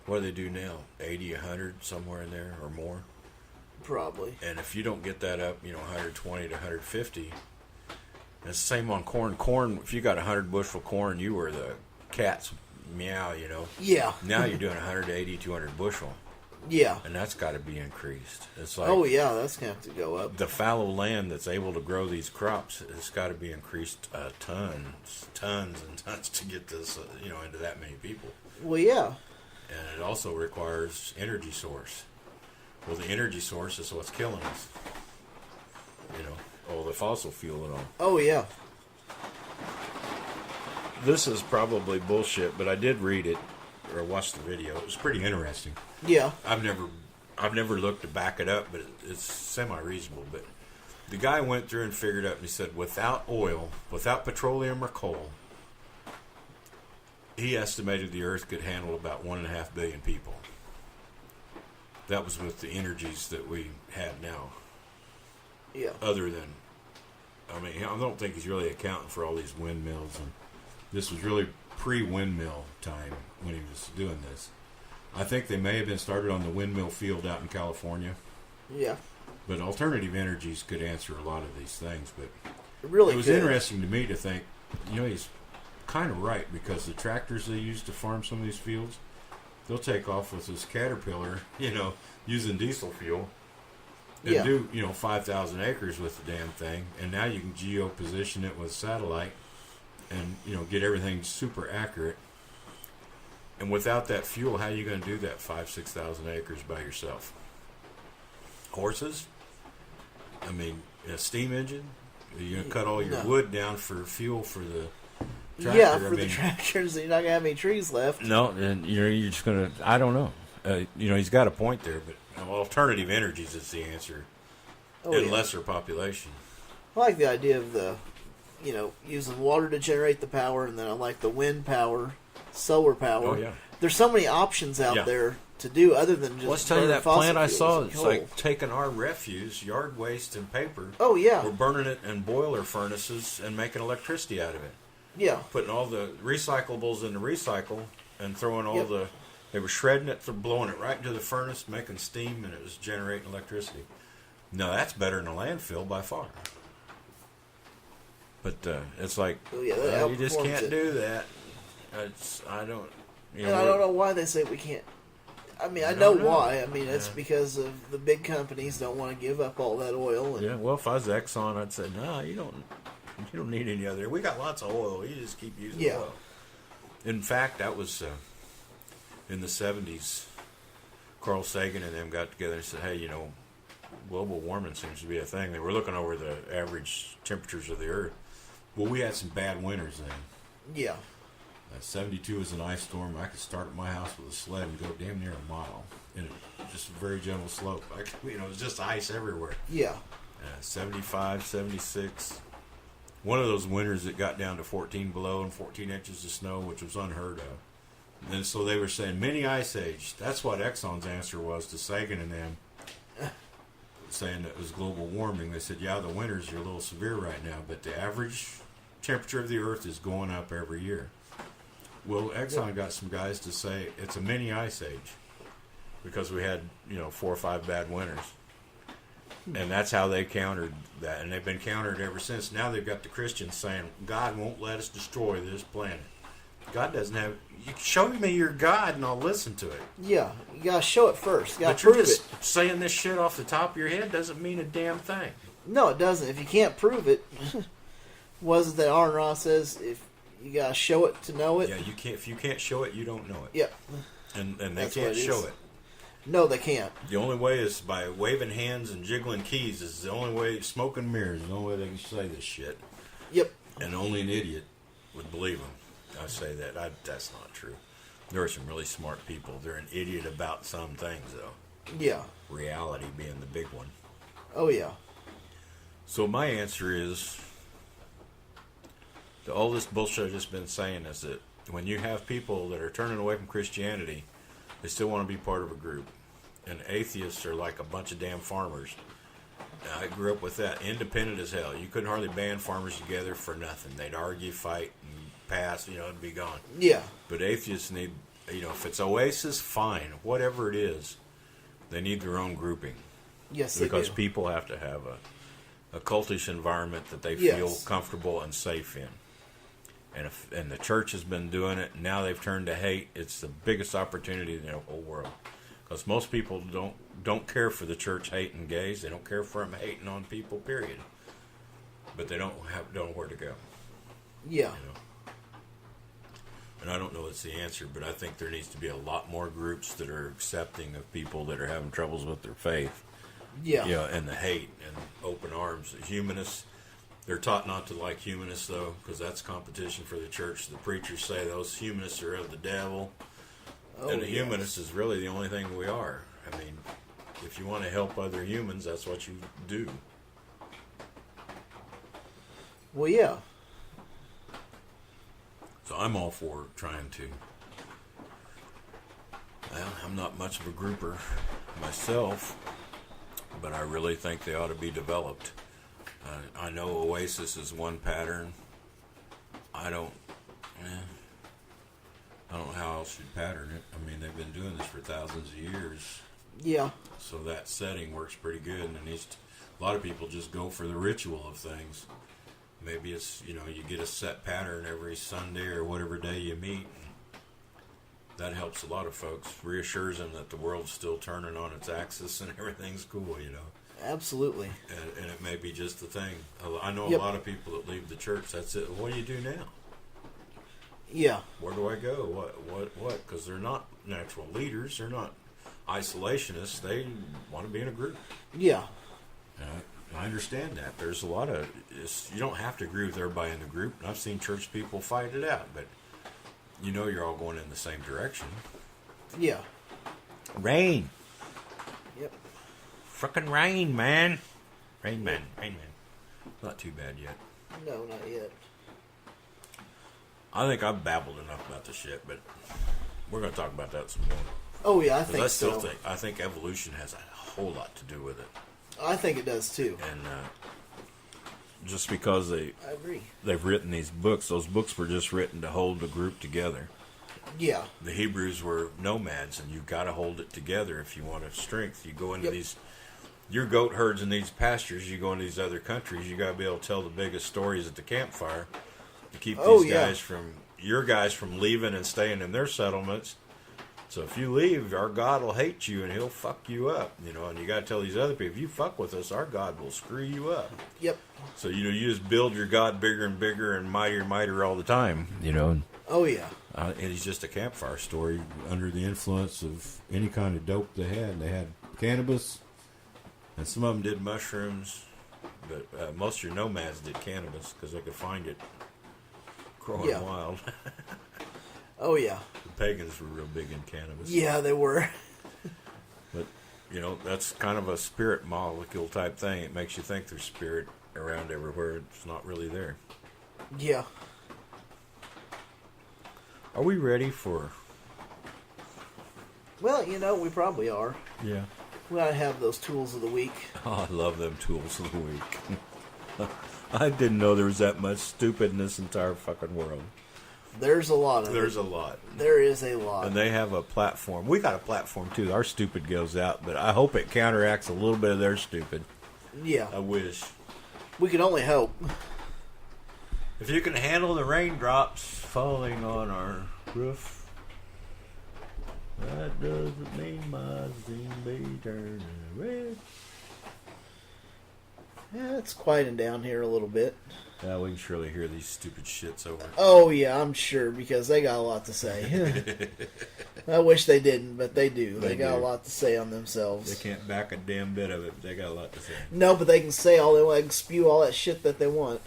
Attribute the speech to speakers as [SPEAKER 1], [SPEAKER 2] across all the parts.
[SPEAKER 1] What do they do now? 80, 100, somewhere in there or more?
[SPEAKER 2] Probably.
[SPEAKER 1] And if you don't get that up, 120 to 150, it's the same on corn. Corn, if you got 100 bushel corn, you were the cat's meow.
[SPEAKER 2] Yeah.
[SPEAKER 1] Now you're doing 180, 200 bushel.
[SPEAKER 2] Yeah.
[SPEAKER 1] And that's got to be increased. It's like,
[SPEAKER 2] Oh, yeah, that's going to have to go up.
[SPEAKER 1] the fallow land that's able to grow these crops has got to be increased tons and tons to get this, into that many people.
[SPEAKER 2] Well, yeah.
[SPEAKER 1] And it also requires energy source. Well, the energy source is what's killing us. All the fossil fuel and all.
[SPEAKER 2] Oh, yeah.
[SPEAKER 1] This is probably bullshit, but I did read it or watch the video. It was pretty interesting.
[SPEAKER 2] Yeah.
[SPEAKER 1] I've never looked to back it up, but it's semi-reasonable. But the guy went through and figured out, and he said, without oil, without petroleum or coal, he estimated the Earth could handle about 1.5 billion people. That was with the energies that we have now.
[SPEAKER 2] Yeah.
[SPEAKER 1] Other than, I don't think he's really accounting for all these windmills. And this was really pre-windmill time when he was doing this. I think they may have been started on the windmill field out in California.
[SPEAKER 2] Yeah.
[SPEAKER 1] But alternative energies could answer a lot of these things. But
[SPEAKER 2] It
[SPEAKER 1] was
[SPEAKER 2] could.
[SPEAKER 1] interesting to me to think, he's kind of right, because the tractors they use to farm some of these fields, they'll take off with this Caterpillar, using diesel fuel, and do 5,000 acres with the damn thing, and now you can geo-position it with satellite, and get everything super accurate. And without that fuel, how are you going to do that 6,000 acres by yourself? Horses? A steam engine? You're going to cut all your wood down for fuel for the tractor.
[SPEAKER 2] Yeah, for the tractors, you're not going to have any trees left.
[SPEAKER 1] No, and you're just going to, I don't know. He's got a point there, but alternative energies is the answer. And lesser population.
[SPEAKER 2] I like the idea of using water to generate the power, and then I like the wind power, solar power.
[SPEAKER 1] Oh, yeah.
[SPEAKER 2] There's so many options out there to do other than just
[SPEAKER 1] Let's tell you
[SPEAKER 2] burn
[SPEAKER 1] that
[SPEAKER 2] fossil
[SPEAKER 1] plant I
[SPEAKER 2] fuels
[SPEAKER 1] saw.
[SPEAKER 2] and
[SPEAKER 1] It's
[SPEAKER 2] coal.
[SPEAKER 1] like taking our refuse, yard waste, and paper.
[SPEAKER 2] Oh, yeah.
[SPEAKER 1] We're burning it in boiler furnaces and making electricity out of it.
[SPEAKER 2] Yeah.
[SPEAKER 1] Putting all the recyclables in the recycle and throwing all the... They were shredding it, blowing it right into the furnace, making steam, and it was generating electricity. No, that's better than a landfill by far. But it's like, you just can't do that. I don't...
[SPEAKER 2] and I don't know why they say we can't. I know why. It's because of the big companies don't want to give up all that oil. And
[SPEAKER 1] well, if I was Exxon, I'd say, no, you don't need any other. We got lots of oil. You just keep using oil. In fact, that was in the 70s. Carl Sagan and them got together and said, hey, global warming seems to be a thing. They were looking over the average temperatures of the Earth. Well, we had some bad winters then.
[SPEAKER 2] Yeah.
[SPEAKER 1] 72 was an ice storm. I could start at my house with a sled and go damn near a mile. And just a very gentle slope. It was just ice everywhere.
[SPEAKER 2] Yeah.
[SPEAKER 1] 75, 76. One of those winters that got down to 14 below and 14 inches of snow, which was unheard of. And so they were saying mini ice age. That's what Exxon's answer was to Sagan and them, saying that it was global warming. They said, yeah, the winters are a little severe right now, but the average temperature of the Earth is going up every year. Well, Exxon got some guys to say it's a mini ice age because we had, 4 or 5 bad winters. And that's how they countered that. And they've been countered ever since. Now they've got the Christians saying, God won't let us destroy this planet. God doesn't have... You show me your God and I'll listen to it.
[SPEAKER 2] Yeah. You got to show it first. You got
[SPEAKER 1] But
[SPEAKER 2] to
[SPEAKER 1] you're
[SPEAKER 2] prove
[SPEAKER 1] just
[SPEAKER 2] it.
[SPEAKER 1] saying this shit off the top of your head doesn't mean a damn thing.
[SPEAKER 2] No, it doesn't. If you can't prove it, was it that Aaron Ross says, if you got to show it to know it?
[SPEAKER 1] Yeah, you can't. If you can't show it, you don't know it.
[SPEAKER 2] Yeah.
[SPEAKER 1] And they
[SPEAKER 2] That's
[SPEAKER 1] can't
[SPEAKER 2] what it
[SPEAKER 1] show
[SPEAKER 2] is.
[SPEAKER 1] it.
[SPEAKER 2] No, they can't.
[SPEAKER 1] The only way is by waving hands and jiggling keys. Is the only way. Smoking mirrors is the only way they can say this shit.
[SPEAKER 2] Yep.
[SPEAKER 1] And only an idiot would believe them. I say that. That's not true. There are some really smart people. They're an idiot about some things, though.
[SPEAKER 2] Yeah.
[SPEAKER 1] Reality being the big one.
[SPEAKER 2] Oh, yeah.
[SPEAKER 1] So my answer is, all this bullshit I've just been saying is that when you have people that are turning away from Christianity, they still want to be part of a group. And atheists are like a bunch of damn farmers. Now, I grew up with that. Independent as hell. You couldn't hardly band farmers together for nothing. They'd argue, fight, and pass, and be gone.
[SPEAKER 2] Yeah.
[SPEAKER 1] But atheists need if it's Oasis, fine. Whatever it is, they need their own grouping.
[SPEAKER 2] Yes, they
[SPEAKER 1] Because
[SPEAKER 2] do.
[SPEAKER 1] people have to have a cultish environment that they feel
[SPEAKER 2] Yes.
[SPEAKER 1] comfortable and safe in. And the church has been doing it. Now they've turned to hate. It's the biggest opportunity in the whole world. Because most people don't care for the church hating gays. They don't care for them hating on people. Period. But they don't know where to go.
[SPEAKER 2] Yeah.
[SPEAKER 1] You know. And I don't know what's the answer, but I think there needs to be a lot more groups that are accepting of people that are having troubles with their faith.
[SPEAKER 2] Yeah.
[SPEAKER 1] And the hate and open arms. Humanists, they're taught not to like humanists, though, because that's competition for the church. The preachers say those humanists are of the devil.
[SPEAKER 2] Oh,
[SPEAKER 1] And a
[SPEAKER 2] yes.
[SPEAKER 1] humanist is really the only thing we are. I mean, if you want to help other humans, that's what you do.
[SPEAKER 2] Well, yeah.
[SPEAKER 1] So I'm all for trying to. Well, I'm not much of a grouper myself, but I really think they ought to be developed. I know Oasis is one pattern. I don't know how else you'd pattern it. I mean, they've been doing this for thousands of years,
[SPEAKER 2] Yeah.
[SPEAKER 1] so that setting works pretty good. And a lot of people just go for the ritual of things. Maybe it's, you get a set pattern every Sunday or whatever day you meet. That helps a lot of folks. Reassures them that the world's still turning on its axis and everything's cool,
[SPEAKER 2] Absolutely.
[SPEAKER 1] And it may be just the thing. I know
[SPEAKER 2] Yep.
[SPEAKER 1] a lot of people that leave the church. That's it. What do you do now?
[SPEAKER 2] Yeah.
[SPEAKER 1] Where do I go? What? Because they're not natural leaders. They're not isolationists. They want to be in a group.
[SPEAKER 2] Yeah.
[SPEAKER 1] I understand that. There's a lot of... you don't have to agree with everybody in the group. And I've seen church people fight it out. But you're all going in the same direction.
[SPEAKER 2] Yeah.
[SPEAKER 1] Rain.
[SPEAKER 2] Yep.
[SPEAKER 1] Frickin' rain, man. Rain man. Not too bad yet.
[SPEAKER 2] No, not yet.
[SPEAKER 1] I think I've babbled enough about this shit, but we're going to talk about that some more.
[SPEAKER 2] Oh, yeah, I
[SPEAKER 1] 'Cause
[SPEAKER 2] think
[SPEAKER 1] I still
[SPEAKER 2] so.
[SPEAKER 1] think evolution has a whole lot to do with it.
[SPEAKER 2] I think it does, too.
[SPEAKER 1] And just because
[SPEAKER 2] I agree.
[SPEAKER 1] they've written these books, those books were just written to hold the group together.
[SPEAKER 2] Yeah.
[SPEAKER 1] The Hebrews were nomads, and you've got to hold it together if you want strength. You go into your goat herds in these pastures, you go into these other countries, you got to be able to tell the biggest stories at the campfire to keep your guys from leaving and staying in their settlements. So if you leave, our God will hate you and he'll fuck you up, and you got to tell these other people, if you fuck with us, our God will screw you up.
[SPEAKER 2] Yep.
[SPEAKER 1] So, you just build your God bigger and bigger and mightier and mightier all the time,
[SPEAKER 2] Oh, yeah.
[SPEAKER 1] And he's just a campfire story under the influence of any kind of dope they had. They had cannabis, and some of them did mushrooms, but most of your nomads did cannabis because they could find it growing wild.
[SPEAKER 2] Oh, yeah.
[SPEAKER 1] The pagans were real big in cannabis.
[SPEAKER 2] Yeah, they were.
[SPEAKER 1] But, that's kind of a spirit molecule type thing. It makes you think there's spirit around everywhere. It's not really there.
[SPEAKER 2] Yeah.
[SPEAKER 1] Are we ready for...
[SPEAKER 2] Well, we probably are.
[SPEAKER 1] Yeah.
[SPEAKER 2] We ought to have those tools of the week.
[SPEAKER 1] Oh, I love them tools of the week. I didn't know there was that much stupid in this entire fucking world.
[SPEAKER 2] There's a lot of
[SPEAKER 1] There's
[SPEAKER 2] it.
[SPEAKER 1] a lot.
[SPEAKER 2] There is a lot.
[SPEAKER 1] And they have a platform. We got a platform, too. Our stupid goes out, but I hope it counteracts a little bit of their stupid.
[SPEAKER 2] Yeah.
[SPEAKER 1] I wish.
[SPEAKER 2] We can only hope.
[SPEAKER 1] If you can handle the raindrops falling on our roof, that doesn't mean my zing be turning red.
[SPEAKER 2] Yeah, it's quieting down here a little bit.
[SPEAKER 1] Yeah, we can surely hear these stupid shits over.
[SPEAKER 2] Oh, yeah, I'm sure, because they got a lot to say. I wish they didn't, but they do. They got a lot to say on themselves.
[SPEAKER 1] They can't back a damn bit of it, but they got a lot to say.
[SPEAKER 2] No, but they can say all they want, they can spew all that shit that they want.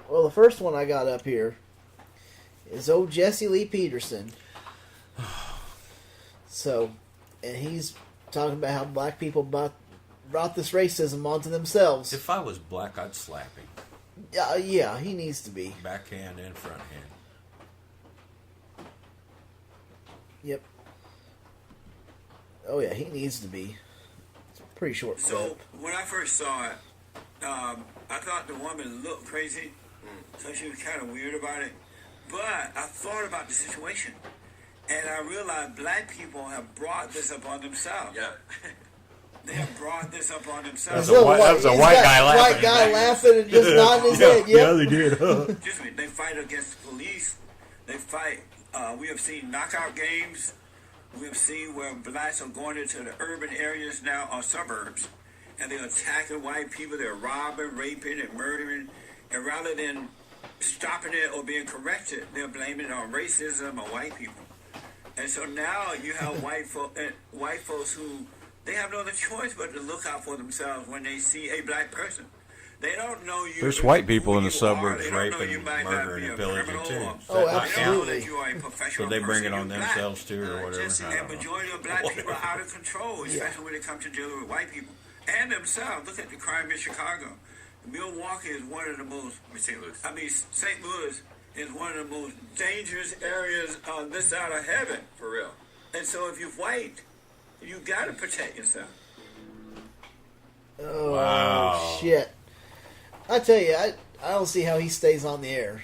[SPEAKER 2] Well, the first one I got up here is old Jesse Lee Peterson. So, and he's talking about how black people brought this racism onto themselves.
[SPEAKER 1] If I was black, I'd slap him.
[SPEAKER 2] Yeah, he needs to be.
[SPEAKER 1] Backhand and front hand.
[SPEAKER 2] Yep. Oh yeah, he needs to be. It's a pretty short clip.
[SPEAKER 3] So when I first saw it, I thought the woman looked crazy, so she was kind of weird about it. But I thought about the situation, and I realized black people have brought this upon themselves.
[SPEAKER 4] Yeah.
[SPEAKER 3] They have brought this upon
[SPEAKER 1] That's
[SPEAKER 3] themselves.
[SPEAKER 1] a white- that was a
[SPEAKER 2] He's
[SPEAKER 1] white
[SPEAKER 2] got
[SPEAKER 1] guy laughing.
[SPEAKER 2] White guy laughing and just nodding his head.
[SPEAKER 1] Yeah,
[SPEAKER 2] Yep.
[SPEAKER 1] they did.
[SPEAKER 3] Excuse me. They fight against the police. They fight. We have seen knockout games. We have seen where blacks are going into the urban areas now or suburbs, and they're attacking white people. They're robbing, raping, and murdering. And rather than stopping it or being corrected, they're blaming it on racism or white people. And so now you have white folks who they have no other choice but to look out for themselves when they see a black person. They don't know you.
[SPEAKER 1] There's white people
[SPEAKER 3] who
[SPEAKER 1] in the
[SPEAKER 3] you
[SPEAKER 1] suburbs
[SPEAKER 3] are. They don't know
[SPEAKER 1] raping,
[SPEAKER 3] you might not
[SPEAKER 1] murdering,
[SPEAKER 3] be a
[SPEAKER 1] and pillaging
[SPEAKER 3] criminal
[SPEAKER 1] too.
[SPEAKER 3] or-
[SPEAKER 2] Oh,
[SPEAKER 3] They don't know
[SPEAKER 2] absolutely.
[SPEAKER 3] that you are a professional
[SPEAKER 1] So they bring it
[SPEAKER 3] person.
[SPEAKER 1] on
[SPEAKER 3] You're black.
[SPEAKER 1] themselves too, or whatever.
[SPEAKER 3] Just,
[SPEAKER 1] I
[SPEAKER 3] and
[SPEAKER 1] don't know.
[SPEAKER 3] majority of black people are out of control, especially when it comes to dealing with white people and themselves. Look at the crime in Chicago. Milwaukee is one of the most.
[SPEAKER 4] St. Louis.
[SPEAKER 3] St. Louis is one of the most dangerous areas on this side of heaven.
[SPEAKER 4] For real.
[SPEAKER 3] And so if you're white, you got to protect yourself.
[SPEAKER 2] Oh,
[SPEAKER 1] Wow.
[SPEAKER 2] shit. I tell you, I don't see how he stays on the air.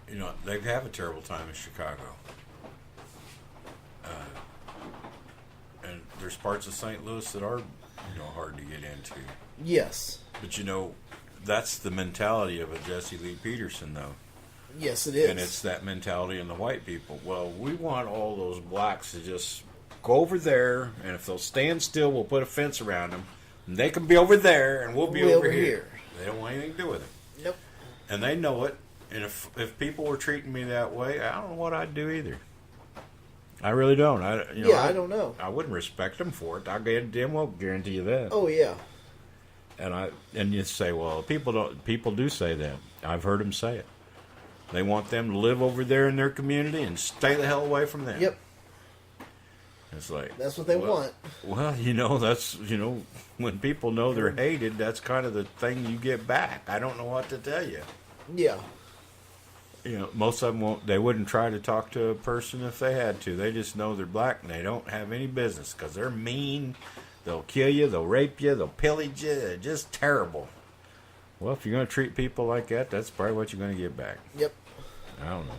[SPEAKER 1] You know, they have a terrible time in Chicago. And there's parts of St. Louis that are, hard to get into.
[SPEAKER 2] Yes.
[SPEAKER 1] But that's the mentality of a Jesse Lee Peterson, though.
[SPEAKER 2] Yes, it is.
[SPEAKER 1] And it's that mentality in the white people. Well, we want all those blacks to just go over there, and if they'll stand still, we'll put a fence around them. And they can be over there, and we'll be over here. They don't want anything to do with it.
[SPEAKER 2] Nope.
[SPEAKER 1] And they know it. And if people were treating me that way, I don't know what I'd do either. I really don't.
[SPEAKER 2] I don't know.
[SPEAKER 1] I wouldn't respect them for it. I damn well guarantee you that.
[SPEAKER 2] Oh, yeah.
[SPEAKER 1] And you say, well, people do say that. I've heard them say it. They want them to live over there in their community and stay the hell away from them.
[SPEAKER 2] Yep.
[SPEAKER 1] It's like
[SPEAKER 2] That's what they want.
[SPEAKER 1] Well, that's when people know they're hated, that's kind of the thing you get back. I don't know what to tell you.
[SPEAKER 2] Yeah.
[SPEAKER 1] Most of them won't. They wouldn't try to talk to a person if they had to. They just know they're black and they don't have any business because they're mean. They'll kill you. They'll rape you. They'll pillage you. They're just terrible. Well, if you're going to treat people like that, that's probably what you're going to get back.
[SPEAKER 2] Yep.
[SPEAKER 1] I don't know.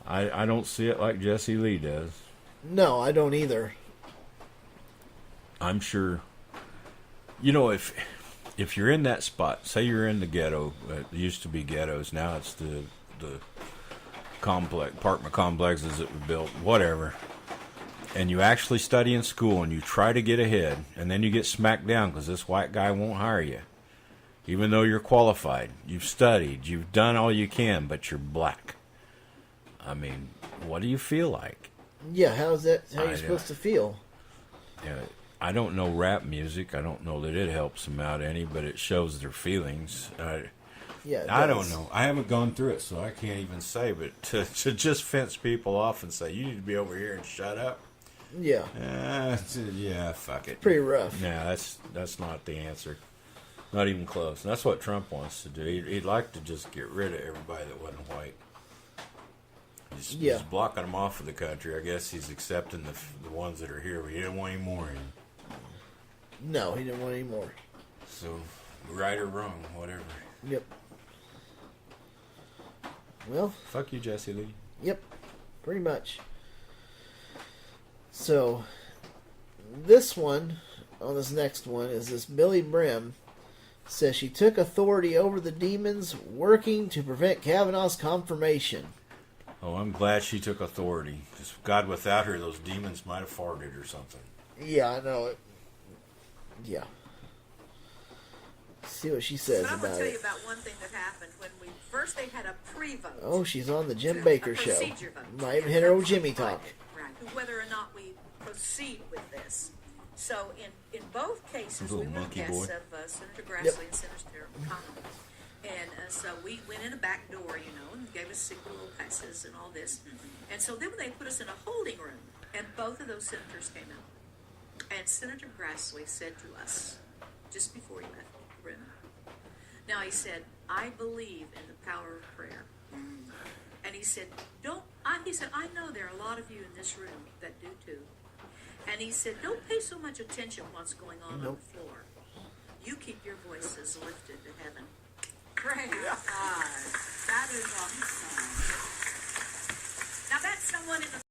[SPEAKER 1] I don't see it like Jesse Lee does.
[SPEAKER 2] No, I don't either.
[SPEAKER 1] I'm sure. If you're in that spot, say you're in the ghetto. It used to be ghettos. Now it's the apartment complexes that were built, whatever. And you actually study in school and you try to get ahead, and then you get smacked down because this white guy won't hire you. Even though you're qualified, you've studied, you've done all you can, but you're black. I mean, what do you feel like?
[SPEAKER 2] Yeah, how you're supposed to feel?
[SPEAKER 1] I don't know rap music. I don't know that it helps them out any, but it shows their feelings.
[SPEAKER 2] Yeah,
[SPEAKER 1] I don't know. I haven't gone through it, so I can't even say. But to just fence people off and say, you need to be over here and shut up.
[SPEAKER 2] Yeah.
[SPEAKER 1] Yeah, fuck it.
[SPEAKER 2] Pretty rough.
[SPEAKER 1] Yeah, that's not the answer. Not even close. And that's what Trump wants to do. He'd like to just get rid of everybody that wasn't white. He's blocking them off of the country. I guess he's accepting the ones that are here, but he didn't want any more in.
[SPEAKER 2] No, he didn't want any more.
[SPEAKER 1] So, right or wrong, whatever.
[SPEAKER 2] Yep. Well,
[SPEAKER 1] fuck you, Jesse Lee.
[SPEAKER 2] Yep, pretty much. So, this next one, is this Billy Brim says she took authority over the demons working to prevent Kavanaugh's confirmation.
[SPEAKER 1] Oh, I'm glad she took authority. Because, God, without her, those demons might have farted or something.
[SPEAKER 2] Yeah, I know it. Yeah. See what she says
[SPEAKER 5] but I'm
[SPEAKER 2] about
[SPEAKER 5] going to tell
[SPEAKER 2] it.
[SPEAKER 5] you about one thing that happened when first they had a pre-vote.
[SPEAKER 2] Oh, she's on the Jim Baker show.
[SPEAKER 5] Procedure vote.
[SPEAKER 2] Might even hit her old Jimmy talk.
[SPEAKER 5] Right. Whether or not we proceed with this. So in both cases, we were guests of Senator Grassley and Senator McConnell. And so we went in a back door, and gave us single little passes and all this. And so then they put us in a holding room, and both of those senators came out. And Senator Grassley said to us, just before he left the room, now he said, I believe in the power of prayer. And he said, I know there are a lot of you in this room that do too. And he said, don't pay so much attention what's going on the floor. You keep your voices lifted to heaven. Praise God. That is awesome. Now that's someone in the